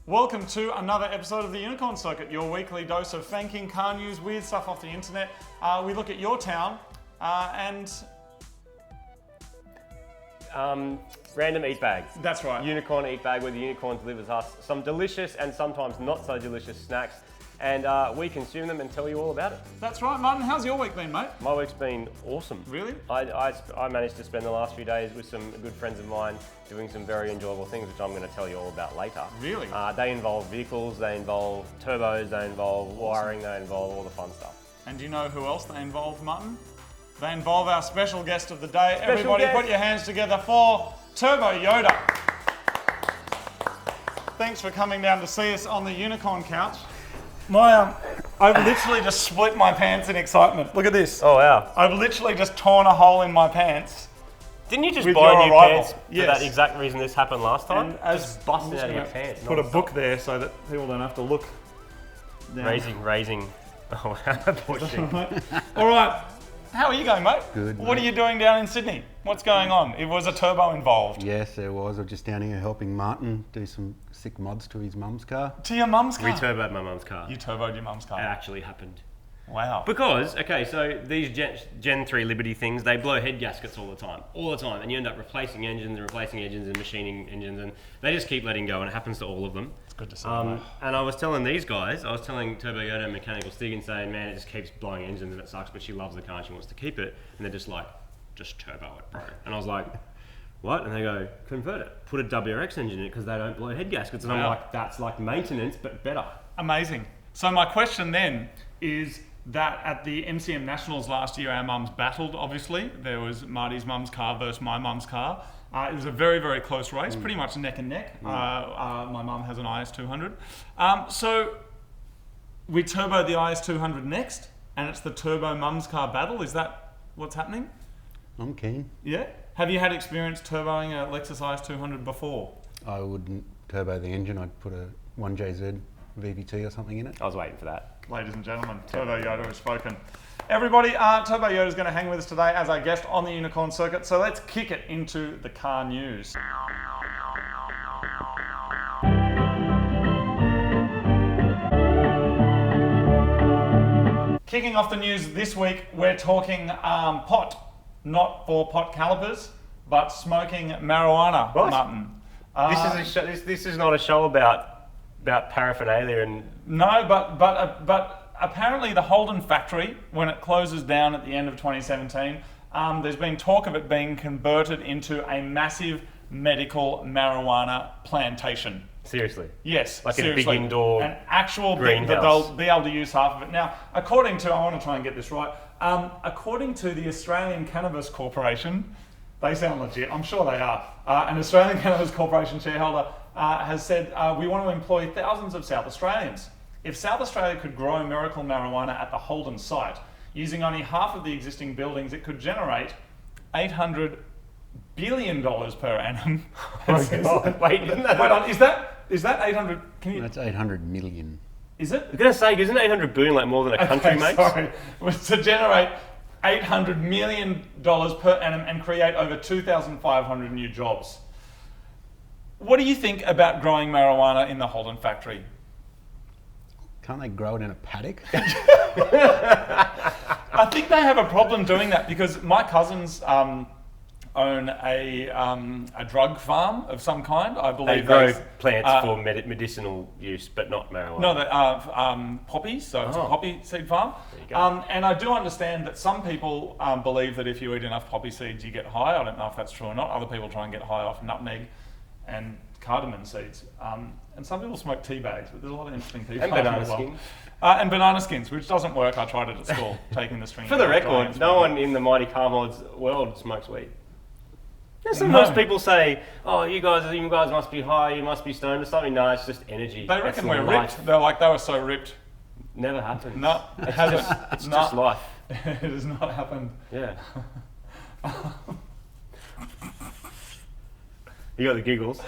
Welcome to another episode of the Unicorn Circuit, your weekly dose of Fanking car news, weird stuff off the internet. We look at your town and... Random eat bags. That's right. Unicorn eat bag, where the unicorn delivers us some delicious and sometimes not so delicious snacks, and we consume them and tell you all about it. That's right, Martin. How's your week been, mate? My week's been awesome. Really? I managed to spend the last few days with some good friends of mine doing some very enjoyable things, which I'm going to tell you all about later. Really? They involve vehicles, they involve turbos, they involve wiring, they involve all the fun stuff. And do you know who else they involve, Martin? They involve our special guest of the day. Everybody put your hands together for Turbo Yoda. Thanks for coming down to see us on the Unicorn couch. I've literally just split my pants in excitement. Look at this. Oh wow. I've literally just torn a hole in my pants. Didn't you just With buy your new arrival. pants Yes. for that exact reason this happened last time? And as just busting I'm just out of your gonna pants. Put a non-stop. book there so that people don't have to look down. Raising. Oh, pushing. All right. How are you going, mate? Good, What mate. are you doing down in Sydney? What's going on? It was a turbo involved. Yes, there was. I was just down here helping Martin do some sick mods to his mum's car. To your mum's car? We turboed my mum's car. You turboed your mum's car? It actually happened. Wow. Because, okay, so these Gen 3 Liberty things, they blow head gaskets all the time. And you end up replacing engines and machining engines, and they just keep letting go, and it happens to all of them. It's good to see you, mate. And I was telling these guys, Turbo Yoda and Mechanical Stig, and saying, man, it just keeps blowing engines and it sucks, but she loves the car and she wants to keep it. And they're just like, just turbo it, bro. And I was like, what? And they go, convert it. Put a WRX engine in it because they don't blow head gaskets. And I'm Wow. like, that's like maintenance, but better. Amazing. So my question then is that at the MCM Nationals last year, our mums battled, obviously. There was Marty's mum's car versus my mum's car. It was a very, very close race, pretty much neck and neck. My mum has an IS200. So we turbo the IS200 next, and it's the turbo mum's car battle. Is that what's happening? I'm keen. Yeah? Have you had experience turboing a Lexus IS200 before? I wouldn't turbo the engine. I'd put a 1JZ VVT or something in it. I was waiting for that. Ladies and gentlemen, Turbo Yoda has spoken. Everybody, Turbo Yoda is going to hang with us today as our guest on the Unicorn Circuit, so let's kick it into the car news. Kicking off the news this week, we're talking pot, not for pot calipers, but smoking marijuana, What? Martin. This is not a show about paraphernalia and... No, but apparently the Holden factory, when it closes down at the end of 2017, there's been talk of it being converted into a massive medical marijuana plantation. Seriously. Yes, Like a seriously. big indoor an actual thing that greenhouse. they'll be able to use half of it. Now, according to, I want to try and get this right, according to the Australian Cannabis Corporation, they sound legit, I'm sure they are, an Australian Cannabis Corporation shareholder has said, we want to employ thousands of South Australians. If South Australia could grow miracle marijuana at the Holden site, using only half of the existing buildings, it could generate $800 billion per annum. Oh my God. Wait, isn't that... Wait on, is that 800? Can you? That's 800 million. Is it? I was going to say, isn't 800 billion like more than a country, mate? Sorry, was to generate $800 million per annum and create over 2,500 new jobs. What do you think about growing marijuana in the Holden factory? Can't they grow it in a paddock? I think they have a problem doing that because my cousins own a drug farm of some kind. I They believe grow plants for medicinal use, but not marijuana. No, they are poppies, so it's a poppy seed farm. There you go. And I do understand that some people believe that if you eat enough poppy seeds, you get high. I don't know if that's true or not. Other people try and get high off nutmeg and cardamom seeds. And some people smoke tea bags, but there's a lot of interesting tea And farming banana as well. skins. And banana skins, which doesn't work. I tried it at school, taking the string. For the out, drying record, it, no smoking one in the Mighty Car Mods world smokes weed. No. Most people say, "Oh, you guys must be high, you must be stoned or something." No, it's just energy. They That's reckon we're life. ripped. They're like, they were so ripped. Never happens. No, it hasn't. It's No. just life. It has not happened. Yeah. You got the giggles.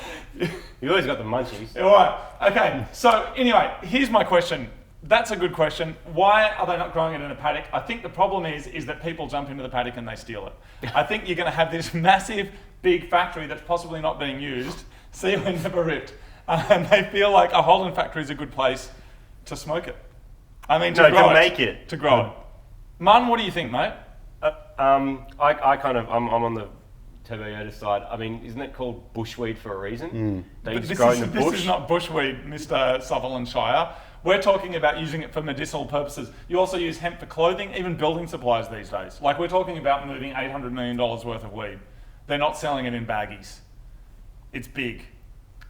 You always got the munchies. All right. Okay. So anyway, here's my question. That's a good question. Why are they not growing it in a paddock? I think the problem is that people jump into the paddock and they steal it. I think you're going to have this massive, big factory that's possibly not being used. See, we're never ripped. and they feel like a Holden factory is a good place to smoke it. I mean, No, grow to make it. To grow it. Mun, what do you think, mate? I'm on the Turbo Yoda side. I mean, isn't it called bushweed for a reason? They But just this grow is, in the this bush. is not bushweed, Mr. Sutherland Shire. We're talking about using it for medicinal purposes. You also use hemp for clothing, even building supplies these days. Like, we're talking about moving $800 million worth of weed. They're not selling it in baggies. It's big.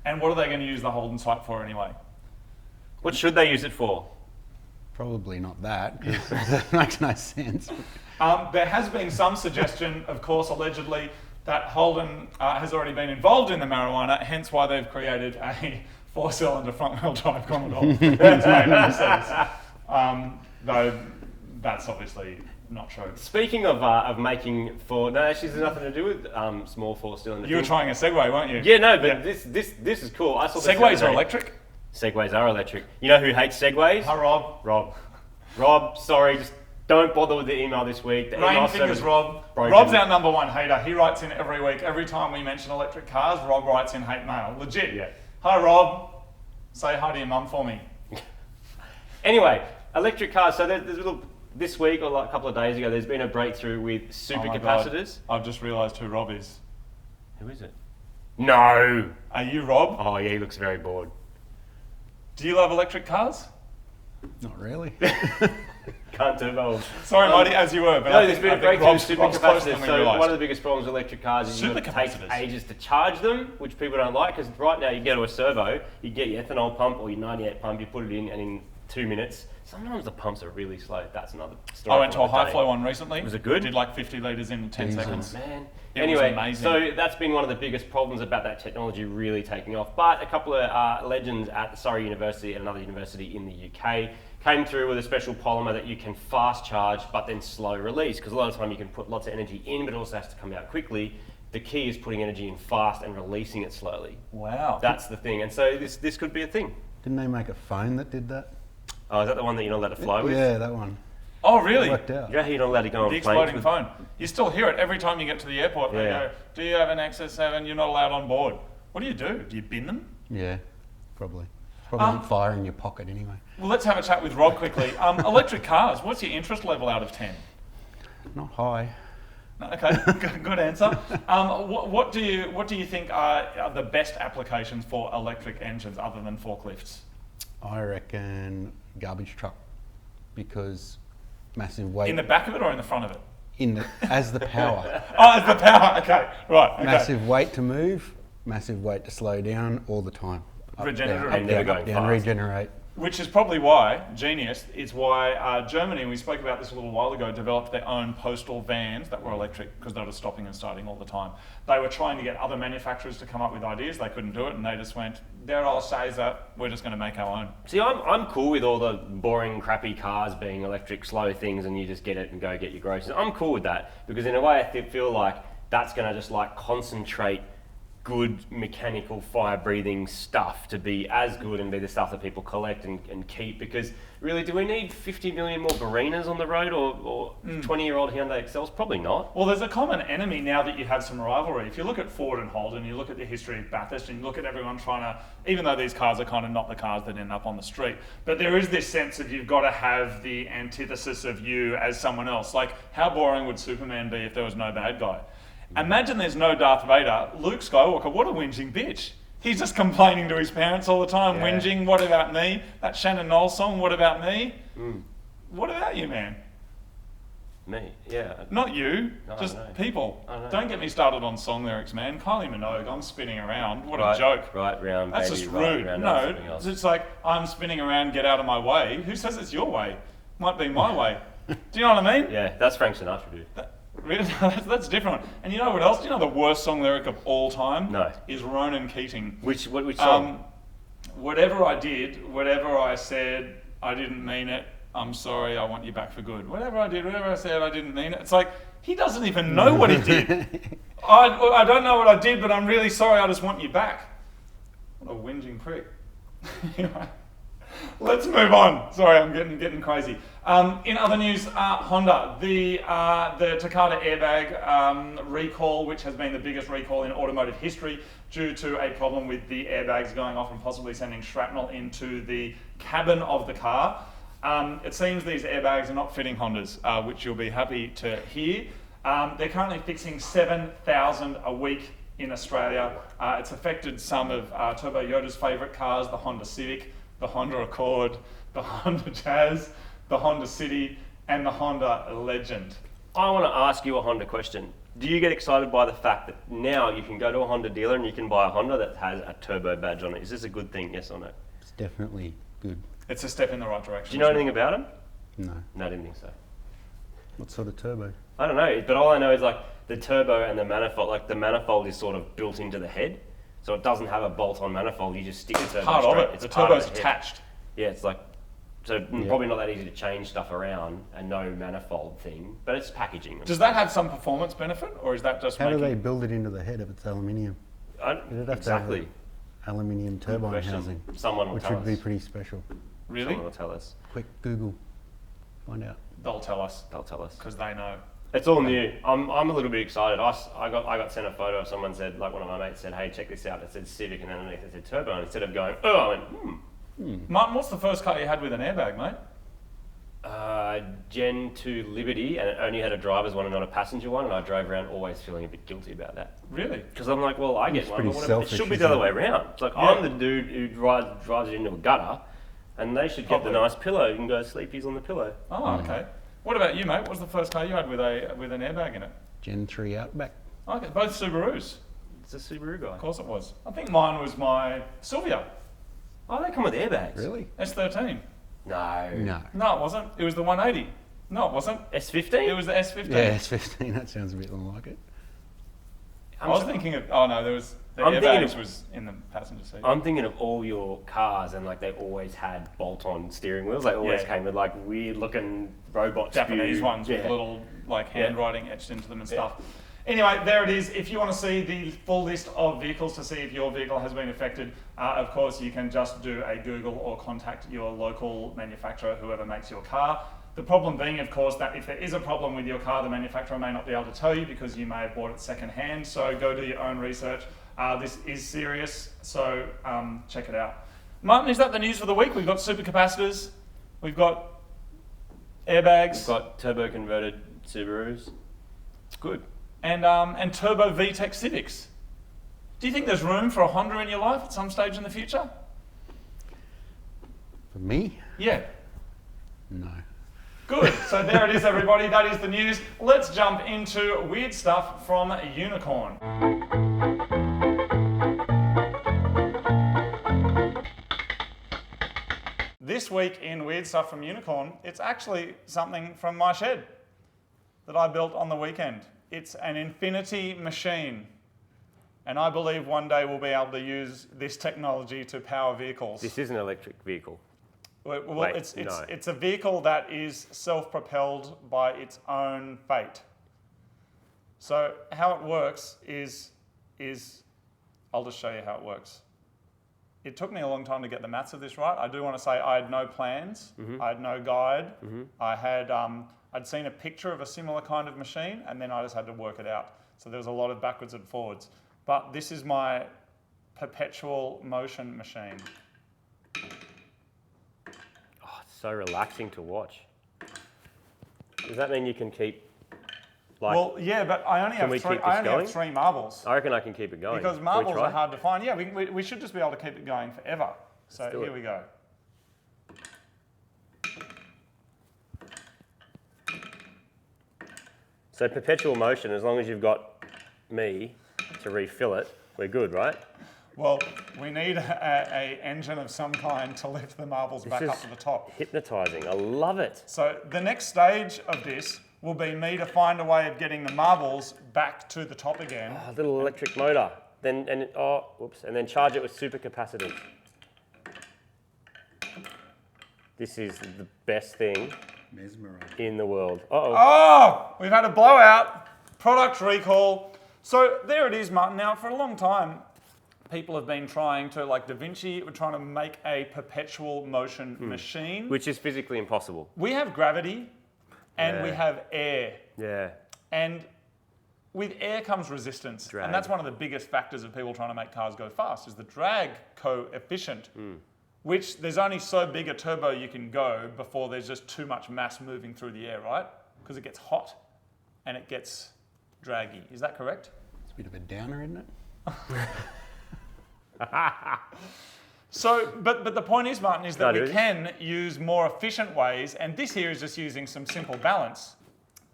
And what are they going to use the Holden site for anyway? What should they use it for? Probably not that, because that makes no sense. There has been some suggestion, of course, allegedly, that Holden has already been involved in the marijuana, hence why they've created a 4-cylinder front-wheel drive Commodore. That's made overseas. Though that's obviously not true. Speaking of making no, actually, there's nothing to do with small 4-cylinder. You were trying a Segway, weren't you? Yeah, no, but this is cool. I saw this Segways the are other day. electric. Segways are electric. You know who hates Segways? Hi, Rob. Rob, sorry, just don't bother with the email this week. The Rain email fingers, service Rob. broken. Rob's our number one hater. He writes in every week. Every time we mention electric cars, Rob writes in hate mail. Legit. Yeah. Hi, Rob. Say hi to your mum for me. Anyway, electric cars. So there's a little this week or like a couple of days ago. There's been a breakthrough with Oh my God. supercapacitors. I've just realised who Rob is. Who is it? No. Are you Rob? Oh yeah, he looks very bored. Do you love electric cars? Not really. Can't turbo. Sorry, Marty, as you were. But No, I there's think, been a I think breakthrough with Rob's closer supercapacitors. than we So realised. one of the biggest problems with electric cars is you take Supercapacitors. ages to charge them, which people don't like. Because right now you go to a servo, you get your ethanol pump or your 98 pump, you put it in, and in 2 minutes, sometimes the pumps are really slow. That's another story. I went to for a another high day. flow one recently. Was it good? Did like 50 litres in 10 Diesel. seconds. Man. It was Anyway, amazing. so that's been one of the biggest problems about that technology really taking off. But a couple of legends at Surrey University and another university in the UK came through with a special polymer that you can fast charge but then slow release. Because a lot of the time you can put lots of energy in, but it also has to come out quickly. The key is putting energy in fast and releasing it slowly. Wow. That's the thing. And so this could be a thing. Didn't they make a phone that did that? Oh, is that the one that you're not allowed to fly with? Yeah, that one. Oh, really? It worked out. You know how you're not allowed to go on The planes exploding with- phone. You still hear it every time you get to the airport. They Yeah. go, do you have an XS7? You're not allowed on board. What do? Do you bin them? Yeah, probably. Probably on fire in your pocket anyway. Well, let's have a chat with Rob quickly. Electric cars, what's your interest level out of 10? Not high. No, okay, good answer. What do you think are the best applications for electric engines other than forklifts? I reckon garbage truck, because massive weight In the back of it or in the front of it? as the power. Oh, it's the power. Okay, right. Okay. Massive weight to move, massive weight to slow down all the time. Up, Regenerate. down, And up, never down, going up, down, fast. regenerate. Which is probably why, genius, is why Germany, we spoke about this a little while ago, developed their own postal vans that were electric because they were stopping and starting all the time. They were trying to get other manufacturers to come up with ideas. They couldn't do it, and they just went, they're all Shazer, we're just going to make our own. See, I'm cool with all the boring, crappy cars being electric, slow things, and you just get it and go get your groceries. I'm cool with that because in a way I feel like that's going to just like concentrate good mechanical fire-breathing stuff to be as good and be the stuff that people collect and keep. Because really, do we need 50 million more Barinas on the road or 20-year-old Hyundai Excels? Probably not. Well, there's a common enemy now that you have some rivalry. If you look at Ford and Holden, you look at the history of Bathurst, and you look at everyone trying to, even though these cars are kind of not the cars that end up on the street, but there is this sense of you've got to have the antithesis of you as someone else. Like, how boring would Superman be if there was no bad guy? Imagine there's no Darth Vader. Luke Skywalker, what a whinging bitch. He's just complaining to his parents all the time, Yeah. whinging, what about me? That Shannon Knowles song, what about me? What about you, man? Me, yeah. Not you, No, just no. people. I know. Don't get me started on song lyrics, man. Kylie Minogue, I'm spinning around. What Right, a joke. Right round, That's baby, just right rude. round, No, something else. it's like, I'm spinning around, get out of my way. Who says it's your way? Might be my way. Do you know what I mean? Yeah, that's Frank Sinatra, dude. Really? That's different. And you know what else? Do you know the worst song lyric of all time? No. Is Ronan Keating. Which song? Whatever I did, whatever I said, I didn't mean it. I'm sorry, I want you back for good. Whatever I did, whatever I said, I didn't mean it. It's like, he doesn't even know what he did. I don't know what I did, but I'm really sorry, I just want you back. What a whinging prick. Anyway, Let's move on. Sorry, I'm getting crazy. In other news, Honda, the Takata airbag recall, which has been the biggest recall in automotive history due to a problem with the airbags going off and possibly sending shrapnel into the cabin of the car. It seems these airbags are not fitting Hondas, which you'll be happy to hear. They're currently fixing 7,000 a week in Australia. It's affected some of Turbo Yoda's favourite cars, the Honda Civic, the Honda Accord, the Honda Jazz, the Honda City, and the Honda Legend. I want to ask you a Honda question. Do you get excited by the fact that now you can go to a Honda dealer and you can buy a Honda that has a turbo badge on it? Is this a good thing, yes or no? It's definitely good. It's a step in the right direction. Do you know anything about them? No. No, I didn't think so. What sort of turbo? I don't know, but all I know is like the turbo and the manifold, like the manifold is sort of built into the head. So it doesn't have a bolt-on manifold, you just stick the turbo Part straight. of it. It's The part of turbo's the head. attached. Yeah, it's like, so probably not that easy to change stuff around and no manifold thing, but it's packaging. Does that have some performance benefit, or is that just How do making... they build it into the head if it's aluminium? It'd have Exactly. to have aluminium turbine Question. housing, Someone will which tell would be us. pretty special. Really? Someone will tell us. Quick Google, find out. They'll tell us, They'll tell us. because they know. It's all new. I'm a little bit excited. I got sent a photo of someone said, like one of my mates said, hey, check this out. It said Civic and then underneath it said Turbo. And instead of going, oh, I went, Martin, what's the first car you had with an airbag, mate? Gen 2 Liberty, and it only had a driver's one and not a passenger one. And I drove around always feeling a bit guilty about that. Really? Because I'm like, well, I get It's one. pretty But whatever. It selfish, should be the other isn't way it? around. It's like, Yeah. I'm the dude who drives it into a gutter, and they should get the Probably. nice pillow. You can go sleepies on the pillow. Oh, okay. What about you, mate? What was the first car you had with an airbag in it? Gen 3 Outback. Okay, both Subarus. It's a Subaru guy. Of course it was. I think mine was my Silvia, Oh, they come with airbags. Really? S13. No. No. No, it wasn't. It was the 180. No, it wasn't. S15? It was the S15. Yeah, S15. That sounds a bit like it. I was thinking of. Oh no, there was. The I'm thinking airbags of- was in the passenger seat. I'm thinking of all your cars, and like they always had bolt-on steering wheels. They always Yeah. came with like weird-looking robot Japanese spew. ones with Yeah. little like handwriting etched into them and stuff. Anyway, there it is. If you want to see the full list of vehicles to see if your vehicle has been affected, of course you can just do a Google or contact your local manufacturer, whoever makes your car. The problem being, of course, that if there is a problem with your car, the manufacturer may not be able to tell you because you may have bought it second hand. So go do your own research. This is serious, so check it out. Martin, is that the news for the week? We've got supercapacitors, we've got airbags. We've got turbo-converted Subarus. Good. And turbo VTEC Civics. Do you think there's room for a Honda in your life at some stage in the future? For me? Yeah. No. Good. So there it is, everybody. That is the news. Let's jump into weird stuff from Unicorn. This week in Weird Stuff from Unicorn, it's actually something from my shed that I built on the weekend. It's an infinity machine. And I believe one day we'll be able to use this technology to power vehicles. This is an electric vehicle. Well, Wait, it's a vehicle that is self-propelled by its own fate. So how it works is I'll just show you how it works. It took me a long time to get the maths of this right. I do want to say I had no plans, I had no guide. I had I'd seen a picture of a similar kind of machine, and then I just had to work it out. So there was a lot of backwards and forwards. But this is my perpetual motion machine. Oh, it's so relaxing to watch. Does that mean you can keep, like, Well, yeah, but I only Can we have three. keep I this only going? have 3 marbles. I reckon I can keep it going. Because Can we marbles try? are hard to find. Yeah, we should just be able to keep it going forever. So do here it. we go. So perpetual motion, as long as you've got me to refill it, we're good, right? Well, we need a engine of some kind to lift the marbles back is up to the top. Hypnotising. I love it. So the next stage of this will be me to find a way of getting the marbles back to the top again. A little electric motor. And then charge it with supercapacitors. This is the best thing Mesmerising. in the world. Uh-oh. Oh, we've had a blowout. Product recall. So there it is, Martin. Now, for a long time, people have been trying to, like Da Vinci, we're trying to make a perpetual motion machine. Which is physically impossible. We have gravity and we Yeah. have air. Yeah. And with air comes resistance. Drag. And that's one of the biggest factors of people trying to make cars go fast is the drag coefficient, which there's only so big a turbo you can go before there's just too much mass moving through the air, right? Because it gets hot and it gets draggy. Is that correct? It's a bit of a downer, isn't it? So, but the point is, Martin, is that No, we dude. can use more efficient ways, and this here is just using some simple balance.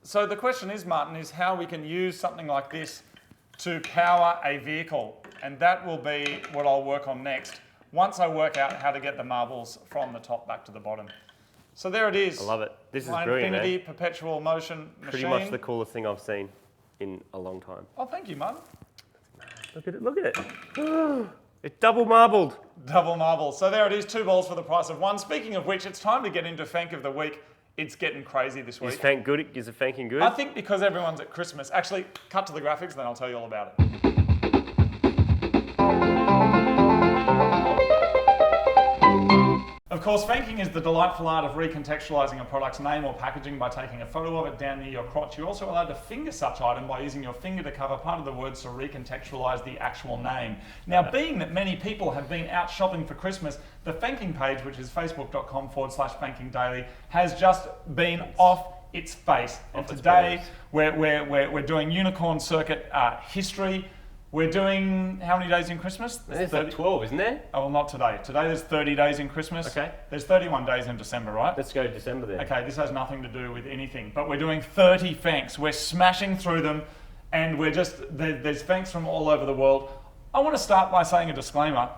So the question is, Martin, is how we can use something like this to power a vehicle, and that will be what I'll work on next, once I work out how to get the marbles from the top back to the bottom. So there it is. I love it. This is My brilliant, infinity man. perpetual motion machine. Pretty much the coolest thing I've seen in a long time. Oh, thank you, Martin. Look at it, look at it. It's double marbled. Double marble. So there it is, 2 balls for the price of 1. Speaking of which, it's time to get into Fank of the Week. It's getting crazy this week. Is Fank good? Is it Fanking good? I think because everyone's at Christmas. Actually, cut to the graphics, then I'll tell you all about it. Of course, fanking is the delightful art of recontextualizing a product's name or packaging by taking a photo of it down near your crotch. You're also allowed to finger such item by using your finger to cover part of the words to recontextualize the actual name. Now, being that many people have been out shopping for Christmas, the Fanking page, which is facebook.com/Fanking Daily, has just been off its face. And Off its today, balls. we're doing Unicorn Circuit history. We're doing how many days in Christmas? There's like 12, isn't there? Oh, well, not today. Today there's 30 days in Christmas. Okay. There's 31 days in December, right? Let's go to December then. Okay, this has nothing to do with anything, but we're doing 30 Fanks. We're smashing through them, and we're just, there's Fanks from all over the world. I want to start by saying a disclaimer.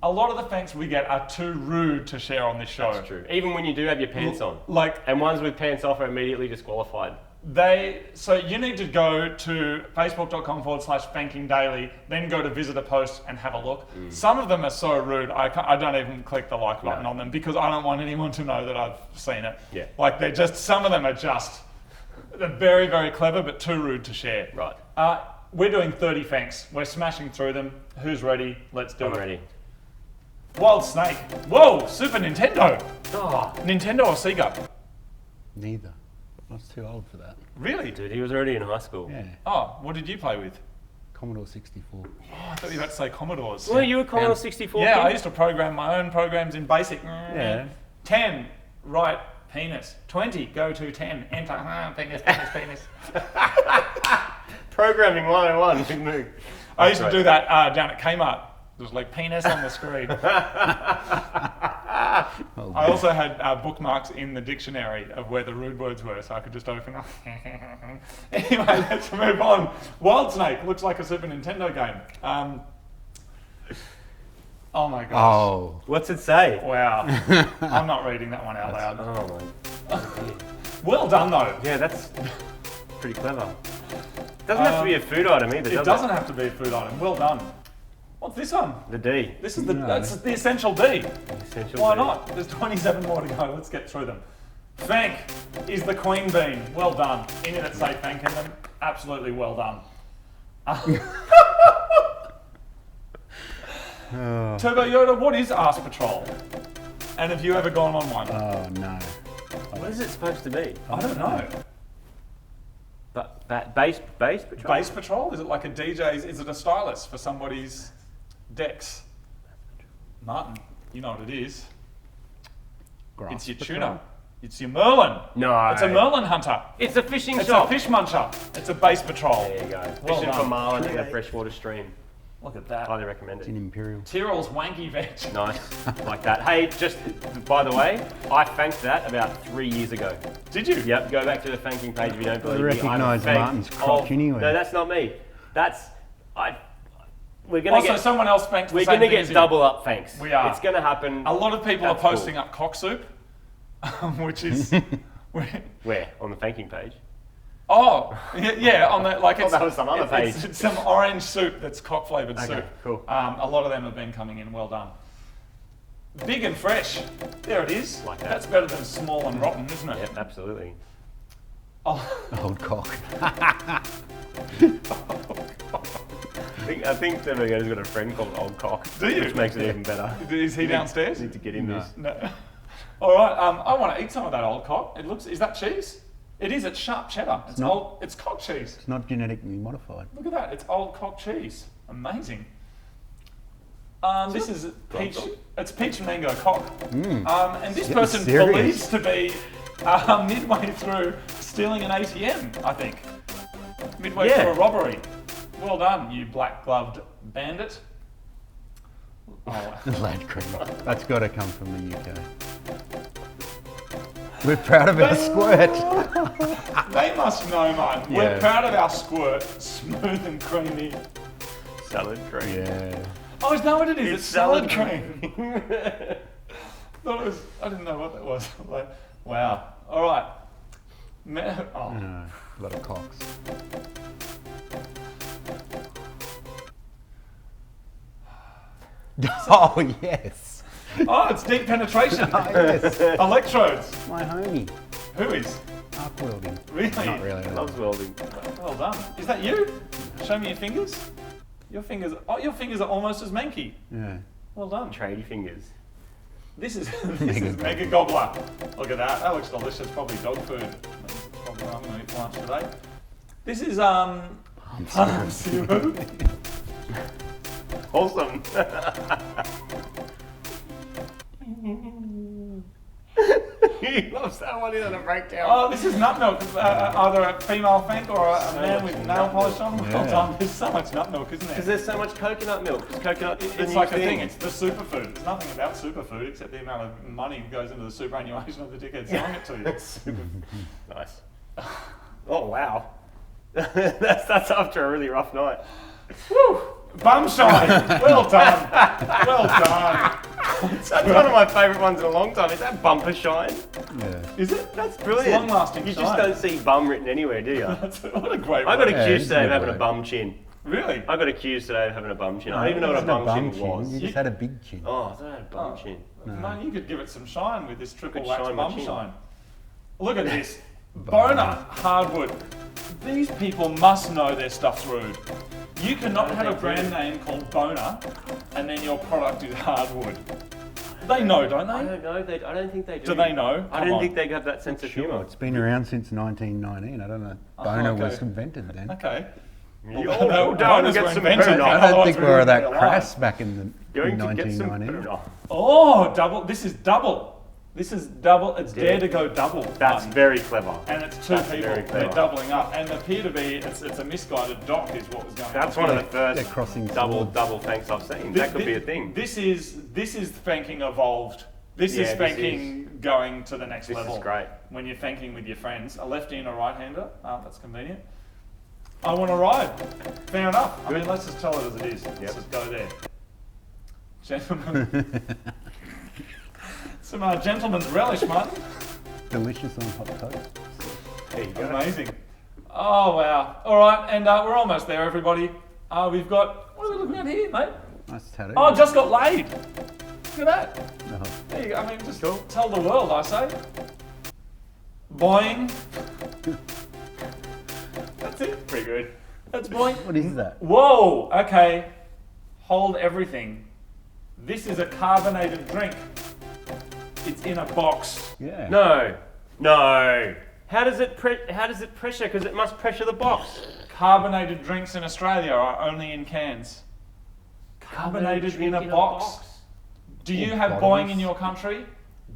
A lot of the Fanks we get are too rude to share on this show. That's true. Even when you do have your pants on. Like, And ones with pants off are immediately disqualified. so you need to go to facebook.com/Fanking Daily, then go to visit a post and have a look. Some of them are so rude, I don't even click the like button on them because I don't want anyone to know that I've seen it. Yeah. Like some of them are just, they're very, very clever, but too rude to share. Right. We're doing 30 Fanks. We're smashing through them. Who's ready? Let's do I'm it. ready. Wild Snake. Whoa, Super Nintendo. Oh, Nintendo or Sega? Neither. I was too old for that. Really? dude, he was already in high school. Yeah. Oh, what did you play with? Commodore 64. Oh, I thought you were about to say Commodores. Well, you were Commodore 64 Yeah, kid? I used to program my own programs in BASIC. Yeah. 10, right, penis. 20, go to 10, enter, penis, penis, penis. Programming 101. Big move. I used to do that down at Kmart. There was like penis on the screen. Oh, I also had bookmarks in the dictionary of where the rude words were, so I could just open up. Anyway, let's move on. Wild Snake looks like a Super Nintendo game. Oh my gosh. Oh. What's it say? Wow. I'm not reading that one out loud. Oh my. Well done though. Yeah, that's pretty clever. Doesn't have to be a food item either, It doesn't have to be a food item. Well done. What's this one? The D. This is the No. that's the essential D. Essential Why D. not? There's 27 more to go. Let's get through them. Fank is the queen bean. Well done. Any that say Fank in them, absolutely well done. Oh. Turbo Yoda, what is Arse Patrol? And have you ever gone on one? Oh, no. What is it supposed to be? I don't know. But bass patrol? Bass Patrol? Is it like a DJ's? Is it a stylus for somebody's decks? Martin, you know what it is. Grass It's your patrol. tuna. It's your Merlin. No. It's a Merlin hunter. It's a fishing It's shop. a fish muncher. It's a bass patrol. There you go. Well Fishing done. for marlin in a freshwater stream. Look at that. Highly recommend It's it. an Imperial. Tyrrell's wanky veg. Nice, like that. Hey, just by the way, I fanked that about 3 years ago. Did you? Yep, go back to the fanking page if you don't believe me. recognise I'm a fank Martin's crotch of- anyway. No, that's not me. That's we're gonna Also, get someone else spanked the we're same gonna thing get as you. double up fanks. We are. It's gonna happen. A lot of people That's are posting cool. up cock soup, which is... Where on the fanking page? Oh, yeah, on the like thought that was some other page. It's some orange soup that's cock flavored Okay, soup. cool. A lot of them have been coming in. Well done. Big and fresh. There it is. Like that. That's better than small and rotten, isn't it? Yep, absolutely. Oh, Old cock. I think Turbo Yoda's got a friend called Old Cock. Do you? Which makes it even better. Is he downstairs? Need to get him this. No. All right. I want to eat some of that Old Cock. It looks. Is that cheese? It is. It's sharp cheddar. It's not. old. It's cock cheese. It's not genetically modified. Look at that. It's Old Cock cheese. Amazing. This is peach. It's peach mango cock. And this Getting person serious. believes to be midway through stealing an ATM. I think midway through a robbery. Well done, you black-gloved bandit. Oh, Lad cream. That's got to come from the UK. We're proud of our squirt. they must know, man. We're Yeah. proud of our squirt, smooth and creamy. Salad cream. Yeah. Oh, is that what it is? It's It's salad salad cream. Thought it was. I didn't know what that was. Like, wow. All right. Oh. No, a lot of cocks. Oh, yes. Oh, it's deep penetration. Oh, yes. Electrodes. My homie. Who is? Arc welding. Really? Not really. no. Loves welding. Well done. Is that you? Show me your fingers. Your fingers. Oh, your fingers are almost as manky. Yeah. Well done. Tradie fingers. This is Mega Mega Gobbler. Look at that. That looks delicious. Probably dog food. That's probably what I'm going to eat for lunch today. This is palm syrup. Wholesome. He loves that one. He's on a breakdown. Oh, this is nut milk. Either a female fank or a So man much with nut nail polish on. Well Yeah. done. There's so much nut milk, isn't Because there? there's so much coconut milk. It's coconut. It's like a thing. It's the superfood. There's nothing about superfood except the amount of money that goes into the superannuation of the dickhead selling it to you. Nice. Oh wow. that's after a really rough night. Woo! Bum shine. Well done. Well done. That's one of my favourite ones in a long time. Is that bumper shine? Yeah. Is it? That's brilliant. long-lasting You shine. just don't see bum written anywhere, do you? What a great I got word. Yeah, accused it's today of a having a word. bum chin. Really? I got accused today of having a bum chin. No, I don't even know what a It's not bum chin was. You just had a big chin. Oh, I thought I had a bum chin. Man, you could give it some shine with this triple Could wax shine my bum chin. shine. Look at this. Boner hardwood. These people must know their stuff's rude. You cannot have a brand name called Boner and then your product is hardwood. They know, don't I they? don't know. I don't think they do. Do they know? I Come don't on. think they have that sense of Sure, humour. it's been around since 1919. I don't know. Boner okay. was invented then. Okay. You Well, all no, down and boners get were some invented. boner. I don't Otherwise think we we were wouldn't that be alive. crass back in the Going to get some 1919. boner. Oh, double. This is double. This is double. It's dare to go double. That's button. very clever. And it's two That's people. very They're clever. doubling up, and appear to be. It's a misguided dock, is what was going on. That's one of the They're first crossing double swords. thanks I've seen. That could be a thing. This is Fanking evolved. This Yeah, is this Fanking going to the next This level. is great. When you're Fanking with your friends, a lefty and a right-hander. That's convenient. I want to ride. Fair enough. I mean, let's just tell it as it is. Let's just go there. Gentlemen. Some gentleman's relish, Martin. Delicious on hot toast. There you go. Amazing. Oh, wow. All right, and we're almost there, everybody. We've got, what are we looking at here, mate? Nice tattoo. Oh, just got laid. Look at that. Oh, There you go. I mean, just tell the world, I say. Boing. That's it. Pretty good. That's boing. what is that? Whoa. Okay. Hold everything. This is a carbonated drink. It's in a box. Yeah. No. How does it pressure? Because it must pressure the box. Carbonated drinks in Australia are only in cans. Carbonated in a box. Do you have bottles. boing in your country?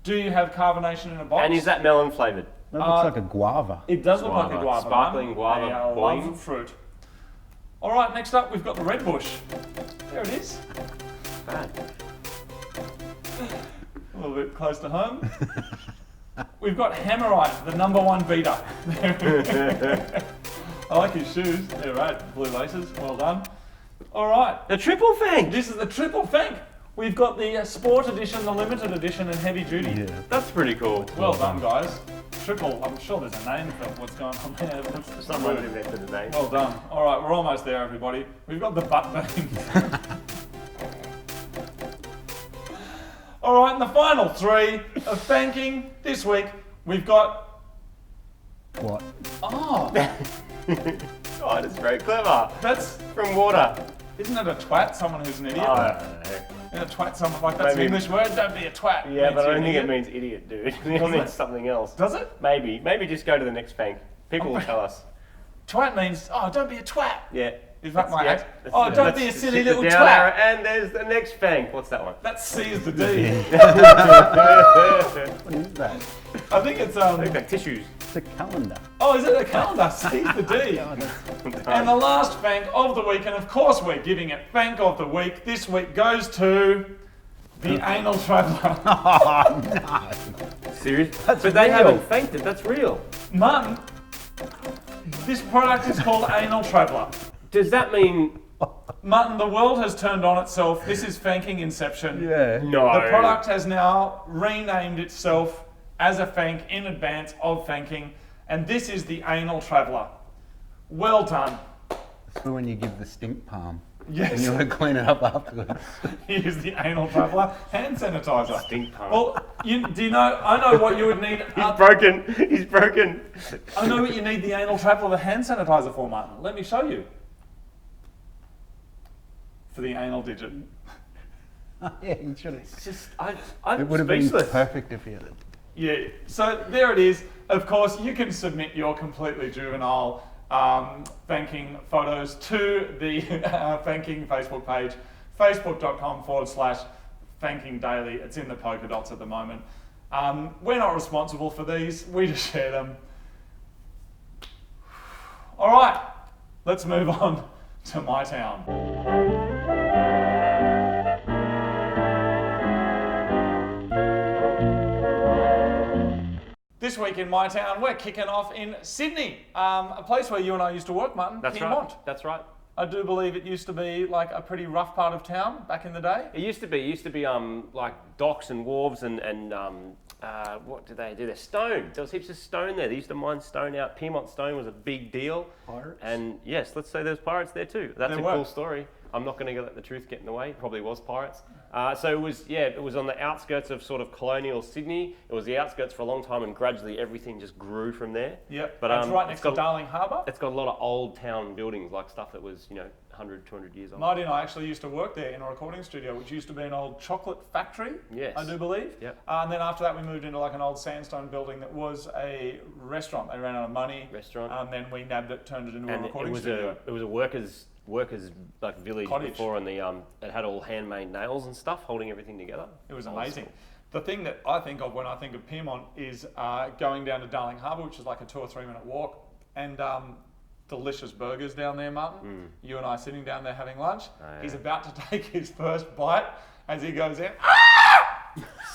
Do you have carbonation in a box? And is that melon flavoured? That looks like a guava. It does look like a Guava. guava. Sparkling man. guava I love boing. fruit. All right, next up we've got the red bush. There it is. Bad. A little bit close to home. We've got Hammerite, the #1 beater. I like his shoes. They're right, blue laces. Well done. All right, The triple fang. this is the triple Fank. We've got the Sport Edition, the Limited Edition, and Heavy Duty. Yeah. That's pretty cool. Well done, guys. Triple. I'm sure there's a name for what's going on there. That's Someone good. invented the name. Well done. All right, we're almost there, everybody. We've got the butt beans. All right, and the final three of Fanking this week, we've got. What? Oh, Oh, that's very clever. that's From water. Isn't it a twat? Someone who's an idiot? I don't know. Isn't a twat someone like that's Maybe. an English word? Don't be a twat. Yeah, Means but I you're don't an think it idiot. means idiot, dude. It Does means it? something else. Does it? Maybe just go to the next Fank. People will tell us. Twat means, oh, don't be a twat. Yeah. Is that my yeah, act? that's- Oh, don't that's be a the silly sit little down arrow, twat. and there's the next Fank. What's that one? That's C is the D. What is that? I think it's Okay, tissues. It's a calendar. Oh, is it a calendar? C is the D. And the last Fank of the week, and of course we're giving it Fank of the week. This week goes to the Anal Traveller. Oh, no. Serious? That's but they real. haven't fanked it. That's real. Martin, this product is called Anal Traveller. Does that mean Martin, the world has turned on itself. This is Fanking Inception. Yeah. no? The product has now renamed itself as a Fank in advance of Fanking, and this is the Anal Traveller. Well done. It's for when you give the stink palm. Yes. And you want to clean it up afterwards. Here's the Anal Traveller hand sanitizer. Stink palm. Well, do you know? I know what you would need. He's broken. He's broken. I know what you need the Anal Traveller hand sanitizer for, Martin. Let me show you. For the anal digit. Yeah, you should have. It's just I'm It would have been speechless. perfect if you had it. Yeah. So there it is. Of course, you can submit your completely juvenile Fanking photos to the Fanking Facebook page, facebook.com/Fanking Daily. It's in the polka dots at the moment. We're not responsible for these. We just share them. All right. Let's move on to my town. This week in my town, we're kicking off in Sydney, a place where you and I used to work, Martin. That's Pyrmont. right. That's right. I do believe it used to be like a pretty rough part of town back in the day. It used to be like docks and wharves and what did they do? There's stone. There was heaps of stone there. They used to mine stone out. Pyrmont stone was a big deal. Pirates? And yes, let's say there's pirates there too. That's There a were. cool story. I'm not going to let the truth get in the way. It probably was pirates. So it was on the outskirts of sort of colonial Sydney. It was the outskirts for a long time, and gradually everything just grew from there. Yep. But it's right next it's to got- Darling Harbour. It's got a lot of old town buildings, like stuff that was 100, 200 years old. Marty and I actually used to work there in a recording studio, which used to be an old chocolate factory. Yes. I do believe. Yep. And then after that, we moved into like an old sandstone building that was a restaurant. They ran out of money. Restaurant. And then we nabbed it, turned it into a And recording it was studio. a workers like village Cottage. before, and it had all handmade nails and stuff holding everything together. It was Old amazing. school. The thing that I think of when I think of Pyrmont is going down to Darling Harbour, which is like a 2 or 3 minute walk, and delicious burgers down there, Martin. You and I sitting down there having lunch. Oh, yeah. He's about to take his first bite as he goes in.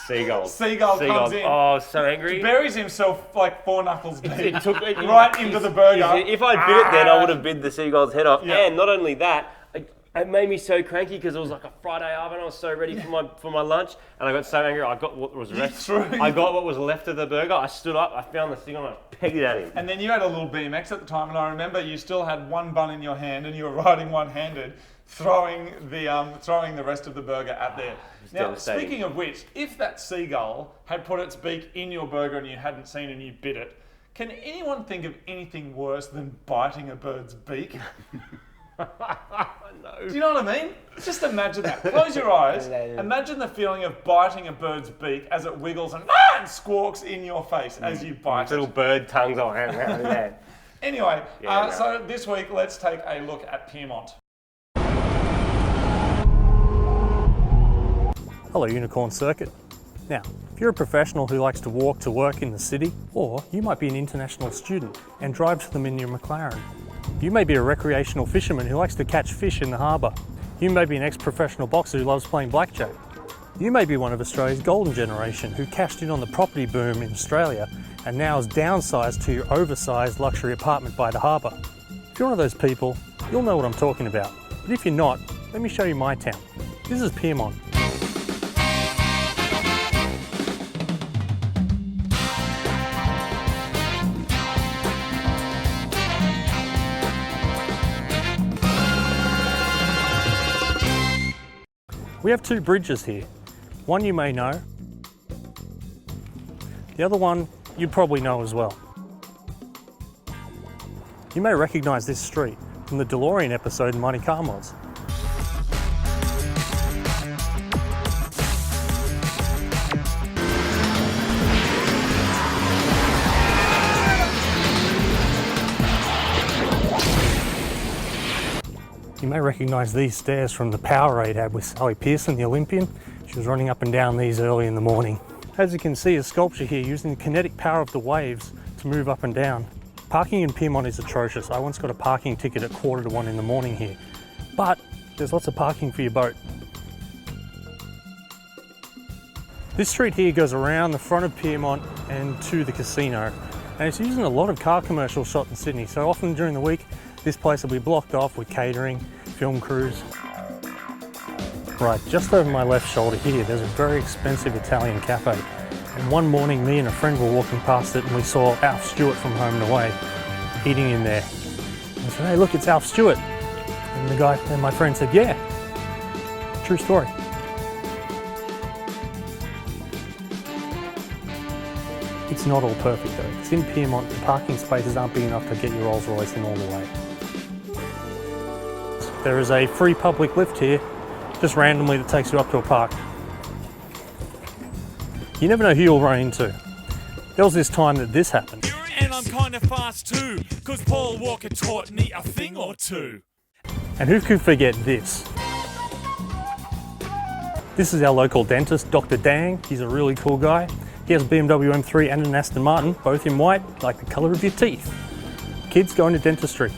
Seagulls. Seagull comes in. Oh, so angry. Buries himself like 4 knuckles deep. It took it, right into the burger. If I'd bit it then, I would have bit the seagull's head off. Yeah. And not only that, it made me so cranky because it was like a Friday afternoon. I was so ready for my lunch, and I got so angry. I got what was left. I got what was left of the burger. I stood up. I found the thing on. I pegged it at him. And then you had a little BMX at the time, and I remember you still had one bun in your hand, and you were riding one-handed, throwing the rest of the burger at there. Now, devastating. speaking of which, if that seagull had put its beak in your burger and you hadn't seen and you bit it, can anyone think of anything worse than biting a bird's beak? No. Do you know what I mean? Just imagine that. Close your eyes. Imagine the feeling of biting a bird's beak as it wiggles and squawks in your face as you bite Little it. bird tongues all around. Anyway, Yeah, no. so this week let's take a look at Pyrmont. Hello, Unicorn Circuit. Now, if you're a professional who likes to walk to work in the city, or you might be an international student and drive to them in your McLaren. You may be a recreational fisherman who likes to catch fish in the harbour. You may be an ex-professional boxer who loves playing blackjack. You may be one of Australia's golden generation who cashed in on the property boom in Australia and now is downsized to your oversized luxury apartment by the harbour. If you're one of those people, you'll know what I'm talking about. But if you're not, let me show you my town. This is Pyrmont. We have 2 bridges here. One you may know. The other one you probably know as well. You may recognise this street from the DeLorean episode in Mighty Car Mods. may recognise these stairs from the Powerade ad with Sally Pearson, the Olympian. She was running up and down these early in the morning. As you can see, a sculpture here using the kinetic power of the waves to move up and down. Parking in Pyrmont is atrocious. I once got a parking ticket at 1:45 in the morning here. But there's lots of parking for your boat. This street here goes around the front of Pyrmont and to the casino. And it's using a lot of car commercials shot in Sydney. So often during the week, this place will be blocked off with catering, film crews. Right, just over my left shoulder here, there's a very expensive Italian cafe. And one morning, me and a friend were walking past it and we saw Alf Stewart from Home and Away eating in there. I said, hey look, it's Alf Stewart. And my friend said, yeah, true story. It's not all perfect though, because in Pyrmont, the parking spaces aren't big enough to get your Rolls Royce in all the way. There is a free public lift here, just randomly, that takes you up to a park. You never know who you'll run into. There was this time that this happened. And I'm kind of fast too, cause Paul Walker taught me a thing or two. And who could forget this? This is our local dentist, Dr. Dang. He's a really cool guy. He has a BMW M3 and an Aston Martin, both in white, like the colour of your teeth. Kids go into dentistry.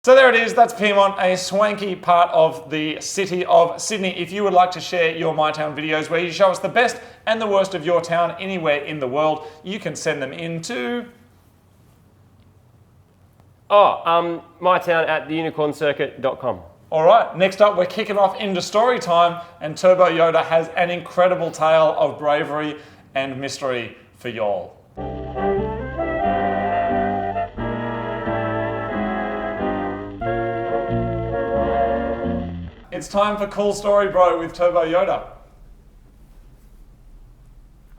So there it is, that's Pyrmont, a swanky part of the city of Sydney. If you would like to share your My Town videos where you show us the best and the worst of your town anywhere in the world, you can send them into... mytown@theunicorncircuit.com. All right, next up we're kicking off into story time, and Turbo Yoda has an incredible tale of bravery and mystery for y'all. It's time for Cool Story Bro with Turbo Yoda.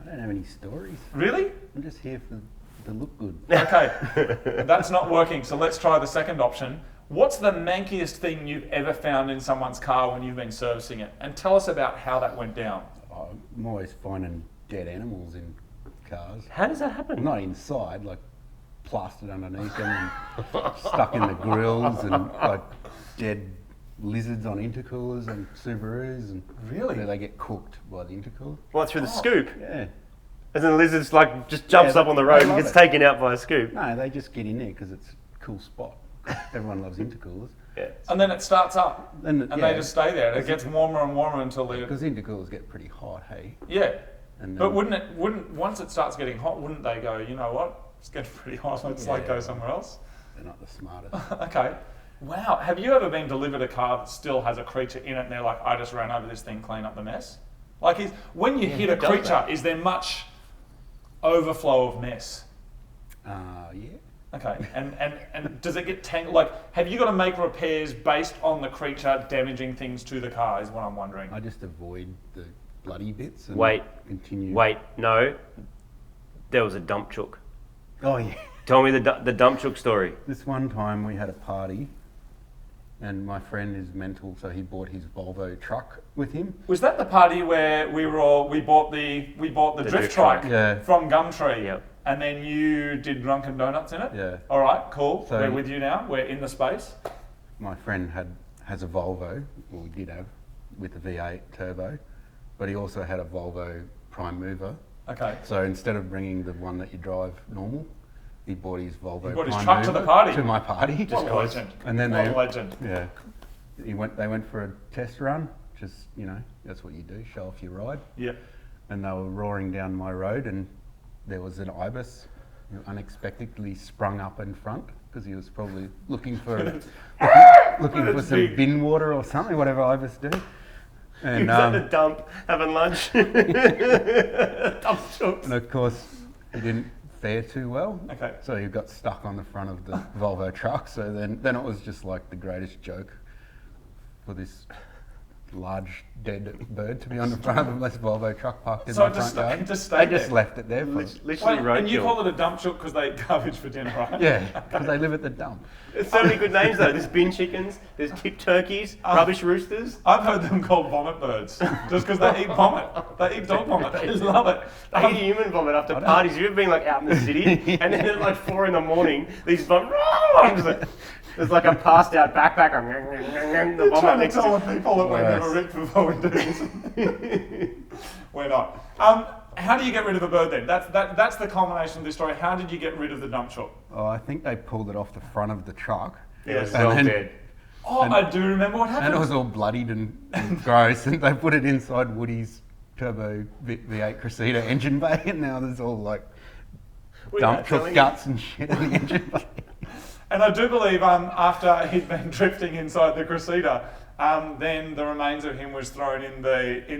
I don't have any stories. Really? I'm just here to look good. Okay, that's not working, so let's try the second option. What's the mankiest thing you've ever found in someone's car when you've been servicing it? And tell us about how that went down. I'm always finding dead animals in cars. How does that happen? Not inside, like plastered underneath them and stuck in the grills, and like dead lizards on intercoolers and Subarus, and Really? they get cooked by the intercooler. What, through the scoop? Yeah. As in the lizard like just jumps up on the road they and love gets it. taken out by a scoop. No, they just get in there because it's a cool spot. Everyone loves intercoolers. Yeah. And then it starts up, Then, and they just stay there. It gets warmer and warmer until they... because intercoolers get pretty hot, hey. Yeah, And but once it starts getting hot, wouldn't they go, you know what, it's getting pretty hot, let's like go somewhere else? they're not the smartest. Okay. Wow, have you ever been delivered a car that still has a creature in it and they're like, I just ran over this thing, clean up the mess? Like, when you hit a who does creature, that? is there much overflow of mess? Yeah. Okay, and does it get tangled? Like, have you got to make repairs based on the creature damaging things to the car, is what I'm wondering. I just avoid the bloody bits and Wait. continue. Wait, no. There was a dump chook. Oh yeah. Tell me the dump chook story. This one time we had a party, and my friend is mental, so he bought his Volvo truck with him. Was that the party where we bought the drift drift trike trike. Yeah. from Gumtree? Yep. And then you did Drunken Donuts in it? Yeah. All right, cool. So- We're with you now. We're in the space. My friend has a Volvo, well we did have, with the V8 turbo, but he also had a Volvo Prime Mover. Okay. So instead of bringing the one that you drive normal, he bought his Volvo He brought his Prime truck to Mover the party? To my party. What a legend. And then What a legend. Yeah. They went for a test run, just, that's what you do, show off your ride. Yeah. And they were roaring down my road, and there was an ibis who unexpectedly sprung up in front because he was probably looking for some big. bin water or something, whatever ibis do. And, He was at the dump having lunch. Dump chooks. and of course, he didn't fare too well. Okay. So he got stuck on the front of the Volvo truck. So then it was just like the greatest joke for this large dead bird to be on the front of a blessed Volvo truck parked in So my it just, front it yard. just They stayed just there. left it there for Literally Wait, and you roadkill. call it a dump chook because they eat garbage for dinner, right? yeah, because they live at the dump. There's so many good names though. There's bin chickens, there's tip turkeys, rubbish roosters. I've heard them called vomit birds just because they eat vomit. They eat dog vomit. They love it. They eat human vomit after parties. You've ever been like out in the city and then at like 4 a.m, these vomit. There's like a passed out backpacker. The vomit Trying to next to tell the people that we're Yes. never ripped before we do this. We're not. How do you get rid of a bird then? That's the culmination of this story. How did you get rid of the dump chook? Oh, I think they pulled it off the front of the truck. Yeah, it's And well then- dead. Oh, I do remember what happened. And it was all bloodied and gross, and they put it inside Woody's Turbo V8 Crusader engine bay, and now there's all like dump truck guts and shit in the engine bay. And I do believe after he'd been drifting inside the Crusader, then the remains of him was thrown in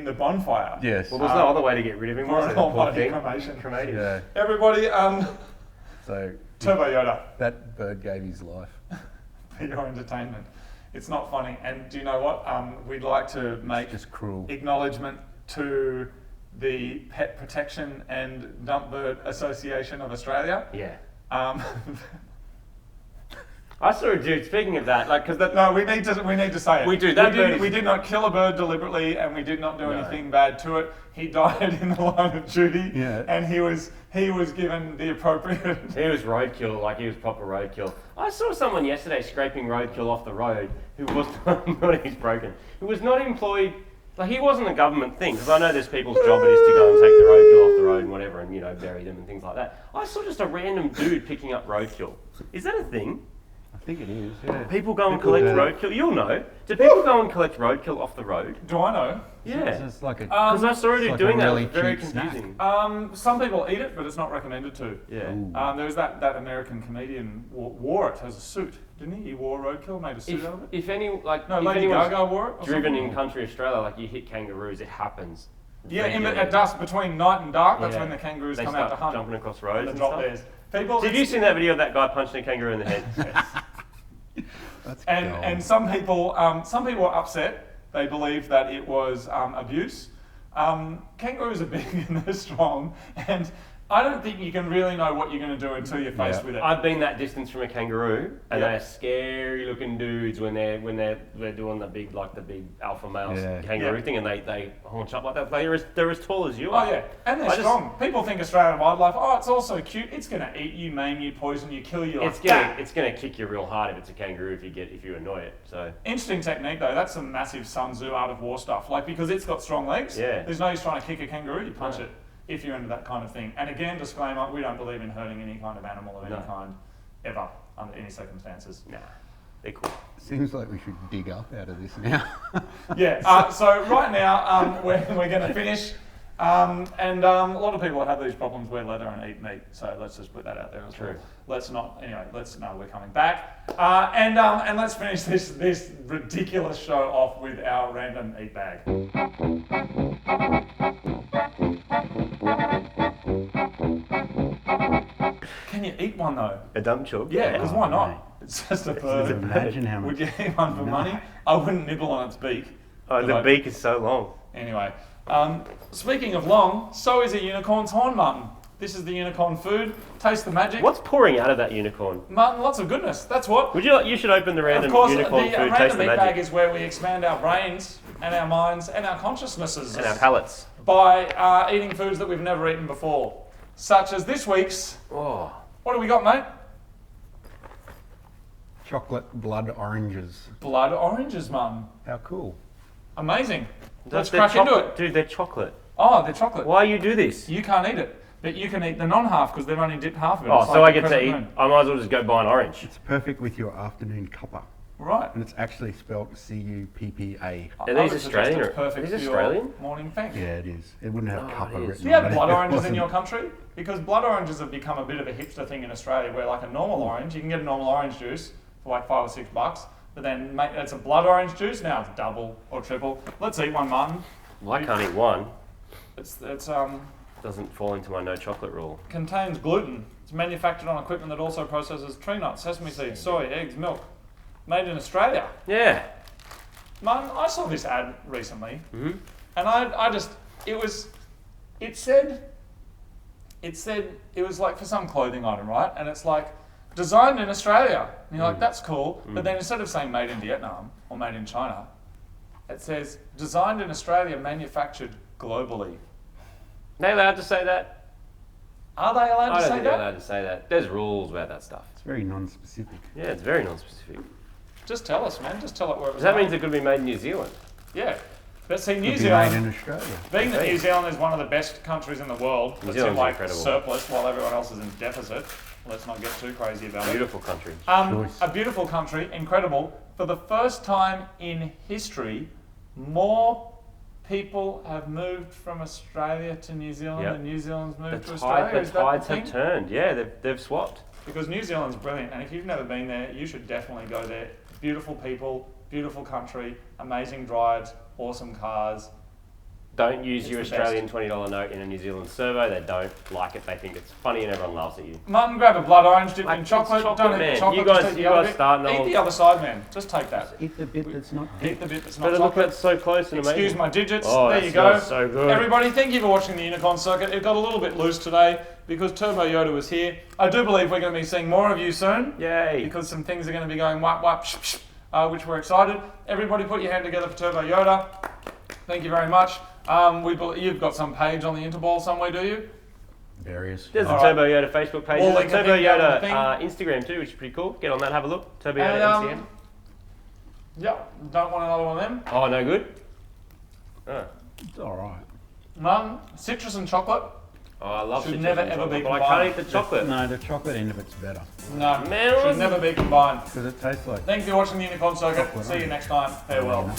the bonfire. Yes. Well, there's no other way to get rid of him, For was an there? Poor almighty thing. cremation. Cremated. Yeah. Everybody, So Turbo Yoda, that bird gave his life. for your entertainment. It's not funny. And do you know what? We'd like to make Just cruel. acknowledgement to the Pet Protection and Dump Bird Association of Australia. Yeah. Um, I saw a dude, speaking of that, like, because that. no, we need to say it. We do. That bird We is- did not kill a bird deliberately, and we did not do No. anything bad to it. He died in the line of duty, Yeah. and he was given the appropriate. He was roadkill, like he was proper roadkill. I saw someone yesterday scraping roadkill off the road who was not, he's broken, who was not employed, like he wasn't a government thing, because I know there's people's job it is to go and take the roadkill off the road and whatever and, you know, bury them and things like that. I saw just a random dude picking up roadkill. Is that a thing? I think it is. Yeah. People go and People collect do. roadkill? You'll know. Do people go and collect roadkill off the road? Do I know? It's Yeah. just like a. Because I saw a dude like doing a that. really It was very cheap snack. confusing. Some people eat it, but it's not recommended to. Yeah. Ooh. There was that American comedian wore it as a suit, didn't he? He wore roadkill, made a suit out of it. If any, like, No, if Lady anyone's Gaga wore it. or driven something. in country Australia, like you hit kangaroos, it happens. Yeah, Regularly. at dusk between night and dark. That's Yeah. when the kangaroos They come out start to hunt. jumping across And roads they and drop stuff. theirs. People, Have you seen that video of that guy punching a kangaroo in the head? That's And gold. some people were upset. They believed that it was abuse. Kangaroos are big and they're strong, and I don't think you can really know what you're going to do until you're faced Yeah. with it. I've been that distance from a kangaroo, and Yeah. they're scary looking dudes when they're doing the big alpha male Yeah. kangaroo Yeah. thing, and they haunch up like that. They're as tall as you Oh are. yeah, and they're I just- strong. People think Australian wildlife, oh, it's all so cute. It's going to eat you, maim you, poison you, kill you. It's Like gonna kick you real hard if it's a kangaroo if you annoy it. So Interesting technique though. That's some massive Sun Tzu art of war stuff. Like because it's got strong legs. Yeah. There's no use trying to kick a kangaroo. You punch No. it if you're into that kind of thing. And again, disclaimer: we don't believe in hurting any kind of animal of any No. kind, ever under any circumstances. nah, they're cool. Seems like we should dig up out of this now. Yeah. So right now we're going to finish. A lot of people that have these problems wear leather and eat meat. So let's just put that out there as well. True. Let's not. Anyway, we're coming back. And let's finish this ridiculous show off with our random eat bag. Can you eat one though? A dump chook? Yeah, because why mate. not? It's just a bird. Imagine how Would much. you eat one for money? I wouldn't nibble on its beak. Oh, But the I- beak is so long. Anyway, speaking of long, so is a unicorn's horn mutton. This is the unicorn food. Taste the magic. What's pouring out of that unicorn? Mutton, lots of goodness. That's what. You should open the random Of course, the unicorn food, taste random the meat bag magic, is where we expand our brains and our minds and our consciousnesses and our palates. by eating foods that we've never eaten before, such as this week's. Oh, What do we got, mate? Chocolate blood oranges. Blood oranges, mum. How cool. Amazing. Let's They're crack into chocolate- it. Dude, they're chocolate. Oh, they're chocolate. Why you do this? You can't eat it, but you can eat the non-half because they've only dipped half of it. Oh, It's so like I get to crescent eat. moon. I might as well just go buy an orange. It's perfect with your afternoon cuppa. Right. And it's actually spelled C-U-P-P-A. I Are these would suggest Australian it's or- perfect are these for your Australian? morning fank. Yeah, it is. It wouldn't have Oh, cuppa it is. written Do you have on it blood if it oranges in wasn't. your country? Because blood oranges have become a bit of a hipster thing in Australia where like a normal orange, you can get a normal orange juice for like $5 or $6, but then it's a blood orange juice, now it's double or triple. Let's eat one, Martin. Well, I can't eat one. It's Doesn't fall into my no chocolate rule. contains gluten. It's manufactured on equipment that also processes tree nuts, sesame seeds, soy, eggs, milk. Made in Australia. Yeah. Martin, I saw this ad recently, and it said it was like for some clothing item, right? And it's like designed in Australia. And you're like, that's cool. But then instead of saying made in Vietnam or made in China, it says designed in Australia, manufactured globally. They allowed to say that? Are they allowed I to don't say think they're that? allowed to say that. There's rules about that stuff. It's very non-specific. Yeah, it's very non-specific. Just tell us, man. Just tell it where it was. Does that made. mean it could be made in New Zealand? Yeah. But see, New Could be made in Zealand, Australia. being that Hey. New Zealand is one of the best countries in the world, that's in Zealand's like incredible. surplus while everyone else is in deficit. Let's not get too crazy about it. Beautiful country. Choice. A beautiful country, incredible. For the first time in history, more people have moved from Australia to New Zealand Yep. than New Zealand's moved to The Australia. Is that tides the have thing? turned. Yeah, they've swapped. Because New Zealand's brilliant, and if you've never been there, you should definitely go there. Beautiful people, beautiful country, amazing drives, awesome cars. Don't use It's your the Australian $20 note in a New Zealand servo. They don't like it. They think it's funny and everyone laughs at you. Martin, grab a blood orange dipped Like, in it's chocolate. chocolate, Don't eat man. the chocolate. You just guys- eat you the other guys bit. start and Eat I'll- the other side, man. Just take that. Eat the bit that's not Eat the bit that's not But look, chocolate. that's so close and amazing. Excuse my digits. Oh, there that you go. smells so good. Everybody, thank you for watching the Unicorn Circuit. It got a little bit loose today because Turbo Yoda was here. I do believe we're going to be seeing more of you soon Yay. because some things are going to be going whap whap, which we're excited. Everybody, put your hand together for Turbo Yoda. Thank you very much. You've got some page on the Interball somewhere, do you? Various. There's the All right. Turbo Yoda Facebook page. We'll There's link a Turbo thing down Yoda the thing. Instagram too, which is pretty cool. Get on that, have a look. Turbo And, Yoda MCM. Yep. Don't want another one of them. Oh, no good? Oh, It's all right. Citrus and chocolate. oh I love Should citrus never and ever chocolate, be but I combined. can't eat the chocolate. No, the chocolate end of it's better No, Man, should what's- never be combined. because it tastes like. Thank you for watching the Unicorn Circuit. Chocolate, See you eh? next time. Farewell. You know.